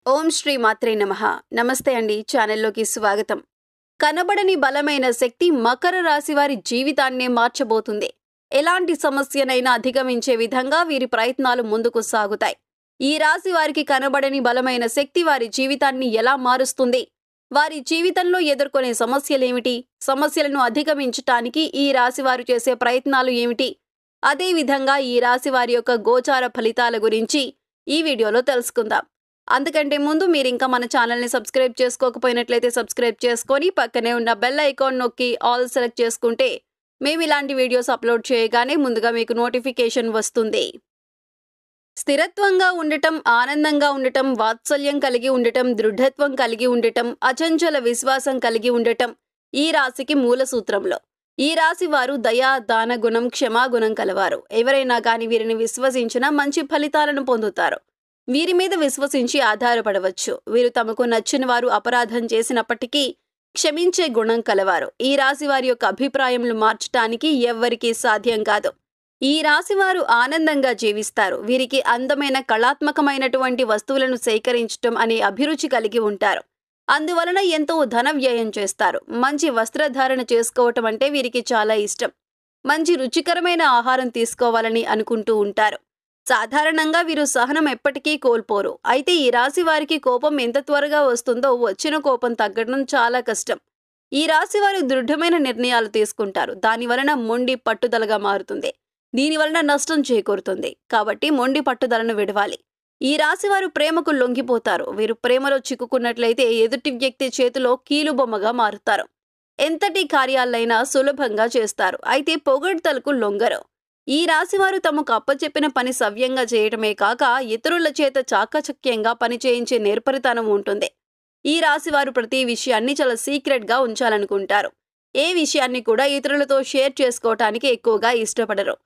ఓం శ్రీ మాత్రే నమః. నమస్తే అండి. ఛానల్లోకి స్వాగతం. కనబడని బలమైన శక్తి మకర రాశి వారి జీవితాన్నే మార్చబోతుంది. ఎలాంటి సమస్యనైనా అధిగమించే విధంగా వీరి ప్రయత్నాలు ముందుకు సాగుతాయి. ఈ రాశి వారికి కనబడని బలమైన శక్తి వారి జీవితాన్ని ఎలా మారుస్తుంది? వారి జీవితంలో ఎదుర్కొనే సమస్యలేమిటి? సమస్యలను అధిగమించటానికి ఈ రాశి వారు చేసే ప్రయత్నాలు ఏమిటి? అదే విధంగా ఈ రాశి వారి యొక్క గోచార ఫలితాల గురించి ఈ వీడియోలో తెలుసుకుందాం. అందుకంటే ముందు మీరు ఇంకా మన ఛానల్ని సబ్స్క్రైబ్ చేసుకోకపోయినట్లయితే సబ్స్క్రైబ్ చేసుకొని పక్కనే ఉన్న బెల్ ఐకాన్ నొక్కి ఆల్ సెలెక్ట్ చేసుకుంటే మేము ఇలాంటి వీడియోస్ అప్లోడ్ చేయగానే ముందుగా మీకు నోటిఫికేషన్ వస్తుంది. స్థిరత్వంగా ఉండటం, ఆనందంగా ఉండటం, వాత్సల్యం కలిగి ఉండటం, దృఢత్వం కలిగి ఉండటం, అచంచల విశ్వాసం కలిగి ఉండటం ఈ రాశికి మూల సూత్రంలో. ఈ రాశి వారు దయా, దాన గుణం, క్షమాగుణం కలవారు. ఎవరైనా కానీ వీరిని విశ్వసించినా మంచి ఫలితాలను పొందుతారు. వీరి మీద విశ్వసించి ఆధారపడవచ్చు. వీరు తమకు నచ్చిన వారు అపరాధం చేసినప్పటికీ క్షమించే గుణం కలవారు. ఈ రాశి వారి యొక్క అభిప్రాయములు మార్చటానికి ఎవ్వరికీ సాధ్యం కాదు. ఈ రాశి వారు ఆనందంగా జీవిస్తారు. వీరికి అందమైన కళాత్మకమైనటువంటి వస్తువులను సేకరించటం అనే అభిరుచి కలిగి ఉంటారు. అందువలన ఎంతో ధన వ్యయం చేస్తారు. మంచి వస్త్రధారణ చేసుకోవటం అంటే వీరికి చాలా ఇష్టం. మంచి రుచికరమైన ఆహారం తీసుకోవాలని అనుకుంటూ ఉంటారు. సాధారణంగా వీరు సహనం ఎప్పటికీ కోల్పోరు. అయితే ఈ రాశి వారికి కోపం ఎంత త్వరగా వస్తుందో వచ్చిన కోపం తగ్గడం చాలా కష్టం. ఈ రాశి వారు దృఢమైన నిర్ణయాలు తీసుకుంటారు. దాని వలన మొండి పట్టుదలగా మారుతుంది. దీని వలన నష్టం చేకూరుతుంది. కాబట్టి మొండి పట్టుదలను విడవాలి. ఈ రాశి వారు ప్రేమకు లొంగిపోతారు. వీరు ప్రేమలో చిక్కుకున్నట్లయితే ఎదుటి వ్యక్తి చేతిలో కీలుబొమ్మగా మారుతారు. ఎంతటి కార్యాలైనా సులభంగా చేస్తారు. అయితే పొగడ్తలకు లొంగరు. ఈ రాశివారు తమకు అప్పచెప్పిన పని సవ్యంగా చేయటమే కాక ఇతరుల చేత చాకచక్యంగా పని చేయించే నేర్పరితనం ఉంటుంది. ఈ రాశివారు ప్రతి విషయాన్ని చాలా సీక్రెట్గా ఉంచాలనుకుంటారు. ఏ విషయాన్ని కూడా ఇతరులతో షేర్ చేసుకోవటానికి ఎక్కువగా ఇష్టపడరు.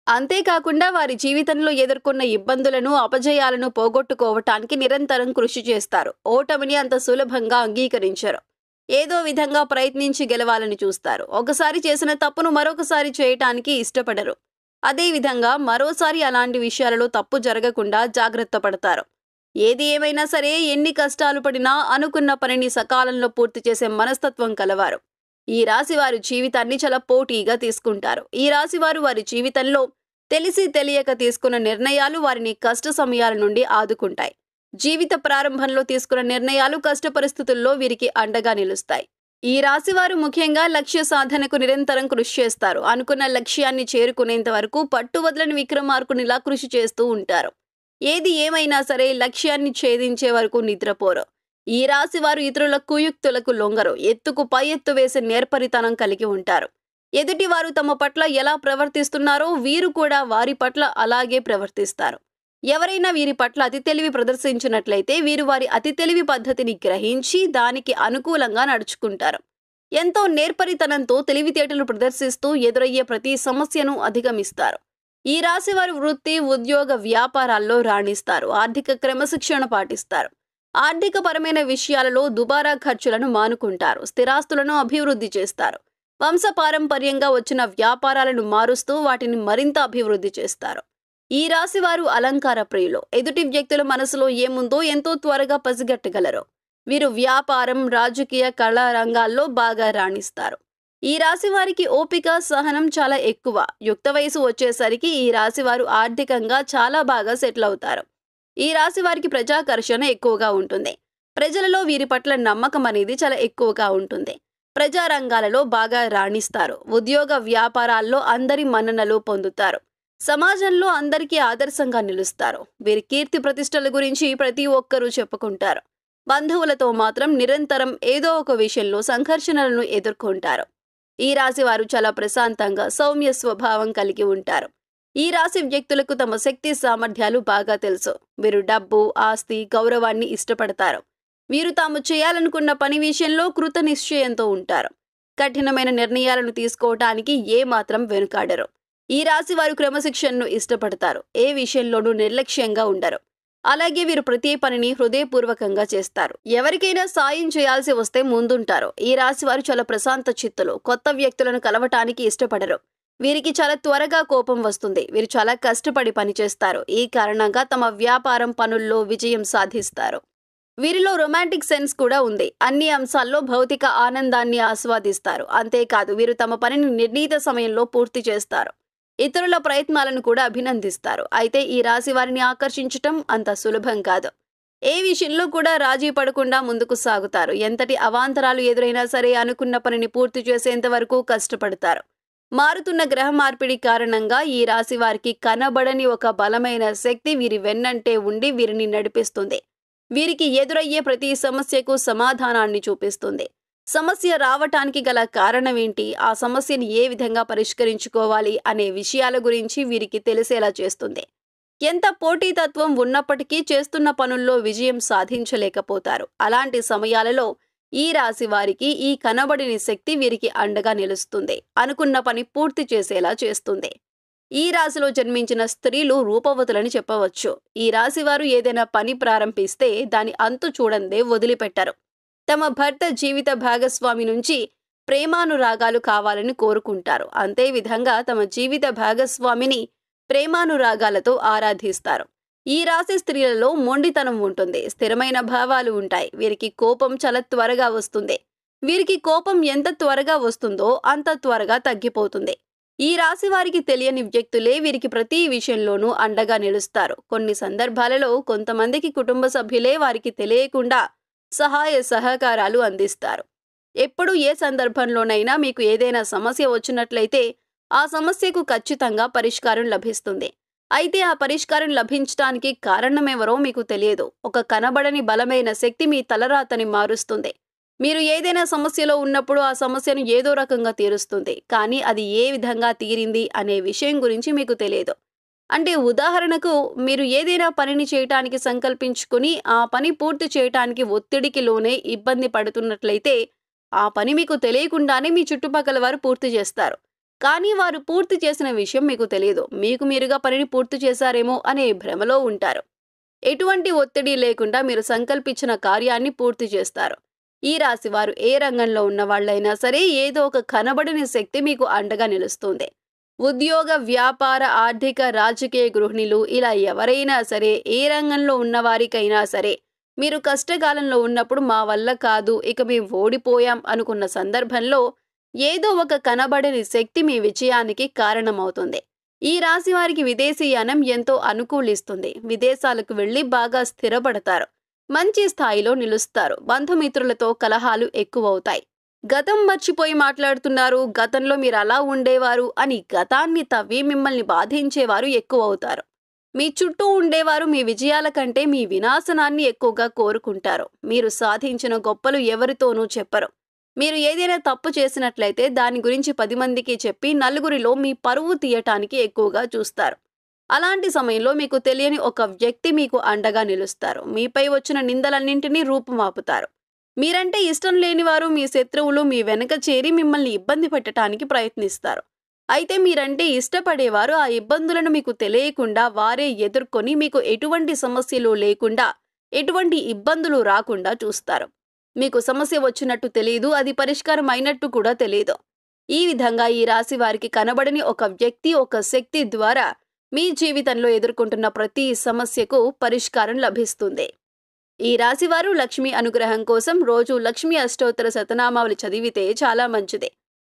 అంతేకాకుండా వారి జీవితంలో ఎదుర్కొన్న ఇబ్బందులను, అపజయాలను పోగొట్టుకోవటానికి నిరంతరం కృషి చేస్తారు. ఓటమిని అంత సులభంగా అంగీకరించరు. ఏదో విధంగా ప్రయత్నించి గెలవాలని చూస్తారు. ఒకసారి చేసిన తప్పును మరొకసారి చేయటానికి ఇష్టపడరు. అదేవిధంగా మరోసారి అలాంటి విషయాలలో తప్పు జరగకుండా జాగ్రత్త పడతారు. ఏది ఏమైనా సరే, ఎన్ని కష్టాలు పడినా అనుకున్న పనిని సకాలంలో పూర్తి చేసే మనస్తత్వం కలవారు. ఈ రాశి వారి జీవితాన్ని చాలా పోటీగా తీసుకుంటారు. ఈ రాశి వారి జీవితంలో తెలిసి తెలియక తీసుకున్న నిర్ణయాలు వారిని కష్ట సమయాల నుండి ఆదుకుంటాయి. జీవిత ప్రారంభంలో తీసుకున్న నిర్ణయాలు కష్ట పరిస్థితుల్లో వీరికి అండగా నిలుస్తాయి. ఈ రాశివారు ముఖ్యంగా లక్ష్య సాధనకు నిరంతరం కృషి చేస్తారు. అనుకున్న లక్ష్యాన్ని చేరుకునేంత వరకు పట్టువదలని విక్రమార్కునిలా కృషి చేస్తూ ఉంటారు. ఏది ఏమైనా సరే లక్ష్యాన్ని ఛేదించే వరకు నిద్రపోరు. ఈ రాశివారు ఇతరుల కుయుక్తులకు లొంగరు. ఎత్తుకు పై ఎత్తు వేసే నేర్పరితనం కలిగి ఉంటారు. ఎదుటివారు తమ పట్ల ఎలా ప్రవర్తిస్తున్నారో వీరు కూడా వారి పట్ల అలాగే ప్రవర్తిస్తారు. ఎవరైనా వీరి పట్ల అతి తెలివి ప్రదర్శించినట్లయితే వీరు వారి అతి తెలివి పద్ధతిని గ్రహించి దానికి అనుకూలంగా నడుచుకుంటారు. ఎంతో నేర్పరితనంతో తెలివితేటలు ప్రదర్శిస్తూ ఎదురయ్యే ప్రతి సమస్యను అధిగమిస్తారు. ఈ రాశి వారు వృత్తి, ఉద్యోగ, వ్యాపారాల్లో రాణిస్తారు. ఆర్థిక క్రమశిక్షణ పాటిస్తారు. ఆర్థిక పరమైన విషయాలలో దుబారా ఖర్చులను మానుకుంటారు. స్థిరాస్తులను అభివృద్ధి చేస్తారు. వంశపారంపర్యంగా వచ్చిన వ్యాపారాలను మారుస్తూ వాటిని మరింత అభివృద్ధి చేస్తారు. ఈ రాశి వారు అలంకార ప్రియులు. ఎదుటి వ్యక్తుల మనసులో ఏముందో ఎంతో త్వరగా పసిగట్టగలరు. వీరు వ్యాపారం, రాజకీయ, కళా రంగాల్లో బాగా రాణిస్తారు. ఈ రాశి వారికి ఓపిక, సహనం చాలా ఎక్కువ. యుక్త వయసు వచ్చేసరికి ఈ రాశి వారు ఆర్థికంగా చాలా బాగా సెటిల్ అవుతారు. ఈ రాశి వారికి ప్రజాకర్షణ ఎక్కువగా ఉంటుంది. ప్రజలలో వీరి పట్ల నమ్మకం అనేది చాలా ఎక్కువగా ఉంటుంది. ప్రజారంగాలలో బాగా రాణిస్తారు. ఉద్యోగ వ్యాపారాల్లో అందరి మన్ననలు పొందుతారు. సమాజంలో అందరికీ ఆదర్శంగా నిలుస్తారు. వీరి కీర్తి ప్రతిష్టల గురించి ప్రతి ఒక్కరూ చెప్పుకుంటారు. బంధువులతో మాత్రం నిరంతరం ఏదో ఒక విషయంలో సంఘర్షణలను ఎదుర్కొంటారు. ఈ రాశి వారు చాలా ప్రశాంతంగా, సౌమ్య స్వభావం కలిగి ఉంటారు. ఈ రాశి వ్యక్తులకు తమ శక్తి సామర్థ్యాలు బాగా తెలుసు. వీరు డబ్బు, ఆస్తి, గౌరవాన్ని ఇష్టపడతారు. వీరు తాము చేయాలనుకున్న పని విషయంలో కృత నిశ్చయంతో ఉంటారు. కఠినమైన నిర్ణయాలను తీసుకోవటానికి ఏమాత్రం వెనుకాడరు. ఈ రాశి వారు క్రమశిక్షణను ఇష్టపడతారు. ఏ విషయంలోనూ నిర్లక్ష్యంగా ఉండరు. అలాగే వీరు ప్రతి పనిని హృదయపూర్వకంగా చేస్తారు. ఎవరికైనా సాయం చేయాల్సి వస్తే ముందుంటారు. ఈ రాశి వారు చాలా ప్రశాంత చిత్తులు. కొత్త వ్యక్తులను కలవటానికి ఇష్టపడరు. వీరికి చాలా త్వరగా కోపం వస్తుంది. వీరు చాలా కష్టపడి పనిచేస్తారు. ఈ కారణంగా తమ వ్యాపారం, పనుల్లో విజయం సాధిస్తారు. వీరిలో రొమాంటిక్ సెన్స్ కూడా ఉంది. అన్ని అంశాల్లో భౌతిక ఆనందాన్ని ఆస్వాదిస్తారు. అంతేకాదు వీరు తమ పనిని నిర్ణీత సమయంలో పూర్తి చేస్తారు. ఇతరుల ప్రయత్నాలను కూడా అభినందిస్తారు. అయితే ఈ రాశి వారిని ఆకర్షించటం అంత సులభం కాదు. ఏ విషయంలో కూడా రాజీ పడకుండా ముందుకు సాగుతారు. ఎంతటి అవాంతరాలు ఎదురైనా సరే అనుకున్న పనిని పూర్తి చేసేంత వరకు కష్టపడతారు. మారుతున్న గ్రహ మార్పిడి కారణంగా ఈ రాశి వారికి కనబడని ఒక బలమైన శక్తి వీరి వెన్నంటే ఉండి వీరిని నడిపిస్తుంది. వీరికి ఎదురయ్యే ప్రతి సమస్యకు సమాధానాన్ని చూపిస్తుంది. సమస్య రావటానికి గల కారణమేంటి, ఆ సమస్యని ఏ విధంగా పరిష్కరించుకోవాలి అనే విషయాల గురించి వీరికి తెలిసేలా చేస్తుంది. ఎంత పోటీతత్వం ఉన్నప్పటికీ చేస్తున్న పనుల్లో విజయం సాధించలేకపోతారు. అలాంటి సమయాలలో ఈ రాశి వారికి ఈ కనబడిన శక్తి వీరికి అండగా నిలుస్తుంది. అనుకున్న పని పూర్తి చేసేలా చేస్తుంది. ఈ రాశిలో జన్మించిన స్త్రీలు రూపవతులని చెప్పవచ్చు. ఈ రాశి వారు ఏదైనా పని ప్రారంభిస్తే దాని అంతు చూడందే వదిలిపెట్టరు. తమ భర్త జీవిత భాగస్వామి నుంచి ప్రేమానురాగాలు కావాలని కోరుకుంటారు. అంతే విధంగా తమ జీవిత భాగస్వామిని ప్రేమానురాగాలతో ఆరాధిస్తారు. ఈ రాశి స్త్రీలలో మొండితనం ఉంటుంది. స్థిరమైన భావాలు ఉంటాయి. వీరికి కోపం చాలా త్వరగా వస్తుంది. వీరికి కోపం ఎంత త్వరగా వస్తుందో అంత త్వరగా తగ్గిపోతుంది. ఈ రాశి వారికి తెలియని వ్యక్తులే వీరికి ప్రతి విషయంలోనూ అండగా నిలుస్తారు. కొన్ని సందర్భాలలో కొంతమందికి కుటుంబ సభ్యులే వారికి తెలియకుండా సహాయ సహకారాలు అందిస్తారు. ఎప్పుడు ఏ సందర్భంలోనైనా మీకు ఏదైనా సమస్య వచ్చినట్లయితే ఆ సమస్యకు ఖచ్చితంగా పరిష్కారం లభిస్తుంది. అయితే ఆ పరిష్కారం లభించడానికి కారణమెవరో మీకు తెలియదు. ఒక కనబడని బలమైన శక్తి మీ తలరాతని మారుస్తుంది. మీరు ఏదైనా సమస్యలో ఉన్నప్పుడు ఆ సమస్యను ఏదో రకంగా తీరుస్తుంది. కానీ అది ఏ విధంగా తీరింది అనే విషయం గురించి మీకు తెలియదు. అంటే ఉదాహరణకు మీరు ఏదైనా పనిని చేయటానికి సంకల్పించుకుని ఆ పని పూర్తి చేయటానికి ఒత్తిడికి లోనే ఇబ్బంది పడుతున్నట్లయితే ఆ పని మీకు తెలియకుండానే మీ చుట్టుపక్కల వారు పూర్తి చేస్తారు. కానీ వారు పూర్తి చేసిన విషయం మీకు తెలియదు. మీకు మీరుగా పనిని పూర్తి చేశారేమో అనే భ్రమలో ఉంటారు. ఎటువంటి ఒత్తిడి లేకుండా మీరు సంకల్పించిన కార్యాన్ని పూర్తి చేస్తారు. ఈ రాశి వారు ఏ రంగంలో ఉన్న వాళ్ళైనా సరే ఏదో ఒక కనబడని శక్తి మీకు అండగా నిలుస్తుంది. ఉద్యోగ, వ్యాపార, ఆర్థిక, రాజకీయ, గృహిణులు ఇలా ఎవరైనా సరే ఏ రంగంలో ఉన్నవారికైనా సరే మీరు కష్టకాలంలో ఉన్నప్పుడు మా వల్ల కాదు, ఇక మేము ఓడిపోయాం అనుకున్న సందర్భంలో ఏదో ఒక కనబడని శక్తి మీ విజయానికి కారణమవుతుంది. ఈ రాశి వారికి విదేశీయానం ఎంతో అనుకూలిస్తుంది. విదేశాలకు వెళ్లి బాగా స్థిరపడతారు. మంచి స్థాయిలో నిలుస్తారు. బంధుమిత్రులతో కలహాలు ఎక్కువవుతాయి. గతం మర్చిపోయి మాట్లాడుతున్నారు, గతంలో మీరు అలా ఉండేవారు అని గతాన్ని తవ్వి మిమ్మల్ని బాధించేవారు ఎక్కువవుతారు. మీ చుట్టూ ఉండేవారు మీ విజయాల కంటే మీ వినాశనాన్ని ఎక్కువగా కోరుకుంటారు. మీరు సాధించిన గొప్పలు ఎవరితోనూ చెప్పరు. మీరు ఏదైనా తప్పు చేసినట్లయితే దాని గురించి 10 మందికి చెప్పి నలుగురిలో మీ పరువు తీయటానికి ఎక్కువగా చూస్తారు. అలాంటి సమయంలో మీకు తెలియని ఒక వ్యక్తి మీకు అండగా నిలుస్తారు. మీపై వచ్చిన నిందలన్నింటినీ రూపుమాపుతారు. మీరంటే ఇష్టం లేనివారు, మీ శత్రువులు మీ వెనక చేరి మిమ్మల్ని ఇబ్బంది పెట్టడానికి ప్రయత్నిస్తారు. అయితే మీరంటే ఇష్టపడేవారు ఆ ఇబ్బందులను మీకు తెలియకుండా వారే ఎదుర్కొని మీకు ఎటువంటి సమస్యలు లేకుండా, ఎటువంటి ఇబ్బందులు రాకుండా చూస్తారు. మీకు సమస్య వచ్చినట్టు తెలియదు, అది పరిష్కారం అయినట్టు కూడా తెలియదు. ఈ విధంగా ఈ రాశి వారికి కనబడని ఒక వ్యక్తి, ఒక శక్తి ద్వారా మీ జీవితంలో ఎదుర్కొంటున్న ప్రతి సమస్యకు పరిష్కారం లభిస్తుంది. ఈ రాశివారు లక్ష్మి అనుగ్రహం కోసం రోజు లక్ష్మీ అష్టోత్తర శతనామావళి చదివితే చాలా మంచిది.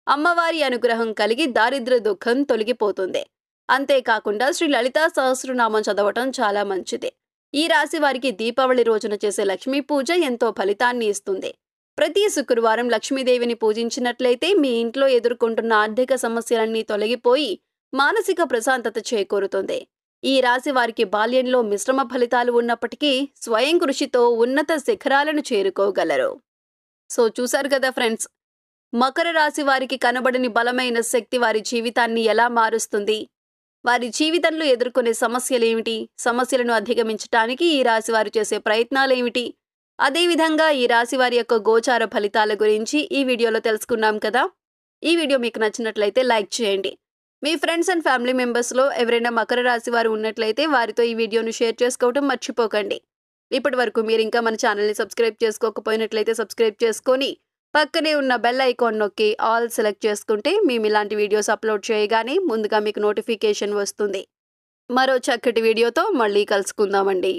అమ్మవారి అనుగ్రహం కలిగి దారిద్ర్య దుఃఖం తొలగిపోతుంది. అంతేకాకుండా శ్రీ లలితా సహస్రనామం చదవటం చాలా మంచిది. ఈ రాశి వారికి దీపావళి రోజున చేసే లక్ష్మీ పూజ ఎంతో ఫలితాన్ని ఇస్తుంది. ప్రతి శుక్రవారం లక్ష్మీదేవిని పూజించినట్లయితే మీ ఇంట్లో ఎదుర్కొంటున్న ఆర్థిక సమస్యలన్నీ తొలగిపోయి మానసిక ప్రశాంతత చేకూరుతుంది. ఈ రాశి వారికి బాల్యంలో మిశ్రమ ఫలితాలు ఉన్నప్పటికీ స్వయం కృషితో ఉన్నత శిఖరాలను చేరుకోగలరు. సో చూశారు కదా ఫ్రెండ్స్, మకర రాశి వారికి కనబడని బలమైన శక్తి వారి జీవితాన్ని ఎలా మారుస్తుంది, వారి జీవితంలో ఎదుర్కొనే సమస్యలేమిటి, సమస్యలను అధిగమించడానికి ఈ రాశి వారు చేసే ప్రయత్నాలేమిటి, అదేవిధంగా ఈ రాశి వారి యొక్క గోచార ఫలితాల గురించి ఈ వీడియోలో తెలుసుకున్నాం కదా. ఈ వీడియో మీకు నచ్చినట్లయితే లైక్ చేయండి. మీ ఫ్రెండ్స్ అండ్ ఫ్యామిలీ మెంబర్స్లో ఎవరైనా మకర రాశి వారు ఉన్నట్లయితే వారితో ఈ వీడియోను షేర్ చేసుకోవడం మర్చిపోకండి. ఇప్పటి వరకు మీరు ఇంకా మన ఛానల్ని సబ్స్క్రైబ్ చేసుకోకపోయినట్లయితే సబ్స్క్రైబ్ చేసుకొని పక్కనే ఉన్న బెల్ ఐకాన్ నొక్కి ఆల్ సెలెక్ట్ చేసుకుంటే మేము ఇలాంటి వీడియోస్ అప్లోడ్ చేయగానే ముందుగా మీకు నోటిఫికేషన్ వస్తుంది. మరో చక్కటి వీడియోతో మళ్ళీ కలుసుకుందామండి.